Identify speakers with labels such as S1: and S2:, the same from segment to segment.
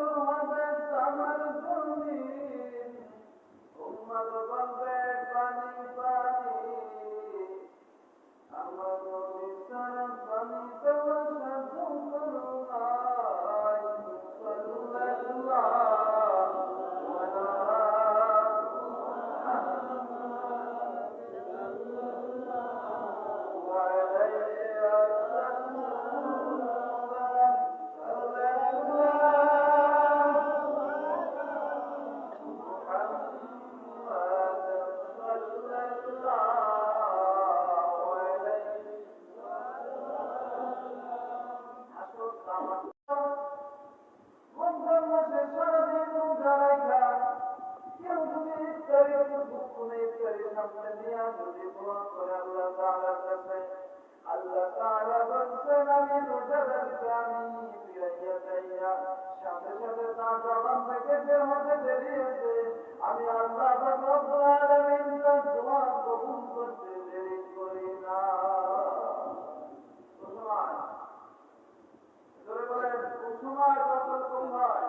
S1: শুরু হবে আমার জমি, উম্মত বলবে পানি পানি, আমার নবী সারা পানি দেওয়া সাধু করুণায়, সাল্লাল্লাহু আলা আল্লাহ তাআলা বলছেন আমি রোজাদারকে আমি ফিরাইয়া যাইয়া সাথে সাথে তার জবান থেকে বের হতে বেরিয়েছে, আমি আল্লাহ রব্বুল আলামিন তার দোয়া কবুল করতে দেরি করি না। মুসলমান জোরে বলেন কুসুমার কতক্ষণ হয়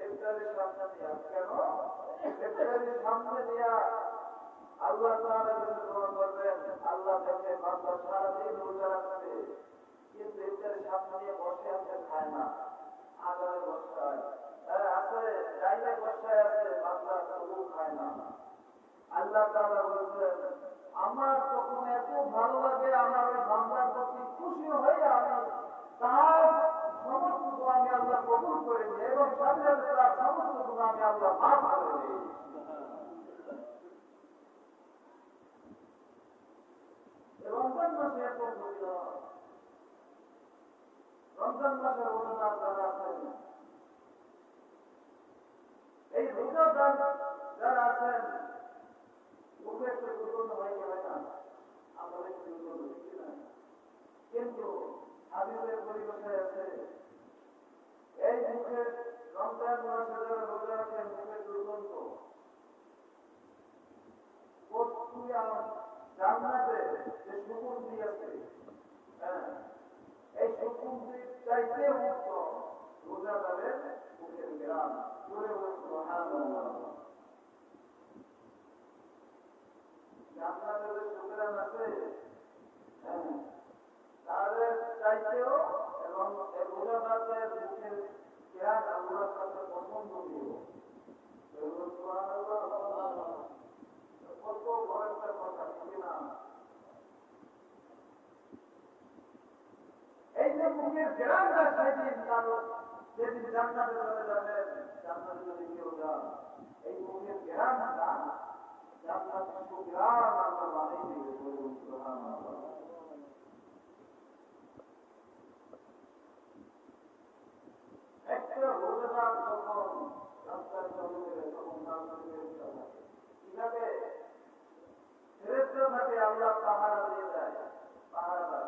S1: ইফতারের সামনে দিয়া, কেন ইফতারের সামনে দিয়া আল্লাহ তাআলার কাছে দোয়া করবেন, আল্লাহ দেখে বান্দা সারাদিন রোজা রাখছে কিন্তু ইফতারের সামনে নিয়ে বসে আছে, খায় না, আগামী বর্ষায় আছে ডাইনে বর্ষায় আছে, বান্দা তবু খায় না। আল্লাহ তাআলা বলছেন আমার তখন এত ভালো লাগে, আমার ওই বান্দার প্রতি খুশি হয়ে আমি তার সমস্ত দোয়া আমি আল্লাহ কবুল করে দিই এবং সাথে সাথে তার সমস্ত দোয়া আমি আল্লাহ মাফ করে দিই। রমজান মাসে এত ফজিলত, রমজান মাসের রোজাদার যারা আছেন, এই রোজাদার যারা আছেন মুখে একটু দুর্গন্ধ হয়ে গেলে না, আমরা একটু দুর্গন্ধ দেখি না, কিন্তু হাদিসের পরিবেশে আছে এই মুখে রমজান মাসে যারা রোজা রাখেন মুখে দুর্গন্ধ জান্নাতে যে সুগন্ধি আছে, এই সুগন্ধি চাইতে মুক্ত রোজাদারের মুখের গ্রাম, জোরে বলে সুবহানাল্লাহ। জান্নাতে যে সুগ্রাম আছে তাদের চাইতেও এবং রোজাদারদের মুখের গ্রাম আল্লাহর কাছে পছন্দনীয়। কত বড় একটা কথা, ঠিক না? এই যে মুখের গ্রামটা সেদিন যেদিন জান্নাতে চলে যাবেন, জান্নাতে যদি কেউ যান এই মুখের গ্রামটা জান্নাতের সুগ্রাম আল্লাহ বানিয়ে দিবে। সুবহানাল্লাহ। একটা রোজাদার যখন রাস্তায় চলে গেলে তখন তার মুখে কিভাবে ফেরেশতা থাকে আল্লাহ পাহারা দিয়ে দেয়, পাহারা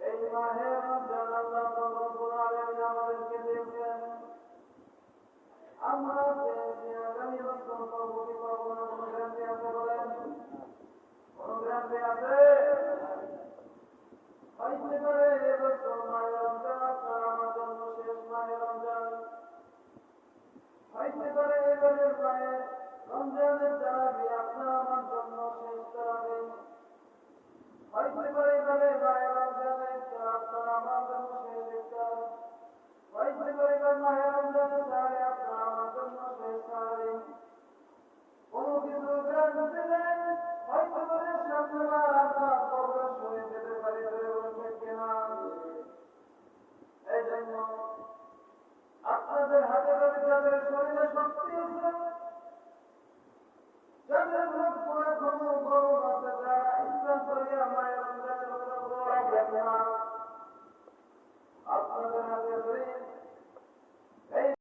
S1: এই মাহে রমজান আল্লাহ রব্বুল আলামিন আমাদেরকে দিয়েছেন, আমরা পেয়েছি আগামী বছর পাবো কি পাবো না, কোন গ্রান্টি আছে বলেন? কোন গ্রান্টি আছে? হইতে পারে এবছর মাহে রমজান আপনার আমার জন্য শেষ মাহে রমজান, হইতে পারে এবারের মাহে রমজানের তারাবি আপনার আমার জন্য শেষ তারাবি, হইতে পারে এবারে মাহে রমজানের আপনার আমার জন্য শেষ ইফতার, হইতে পারে এবার মাহে রমজানের সাহারি আপনার আমার জন্য শেষ সাহারি। কোনো কিছু গ্রান্টি নেই, হইতে পারে সামনেবার আপনার কবর শুনে যেতে পারি, এই জন্য আপনাদের হাতে ধরে যাদের শরীরে শক্তি আছে, যাদের মুখ পুরো কোনো গরম আছে, যারা ইচ্ছা করিয়া মায়ের রমজানের রোজা রাখবেন না,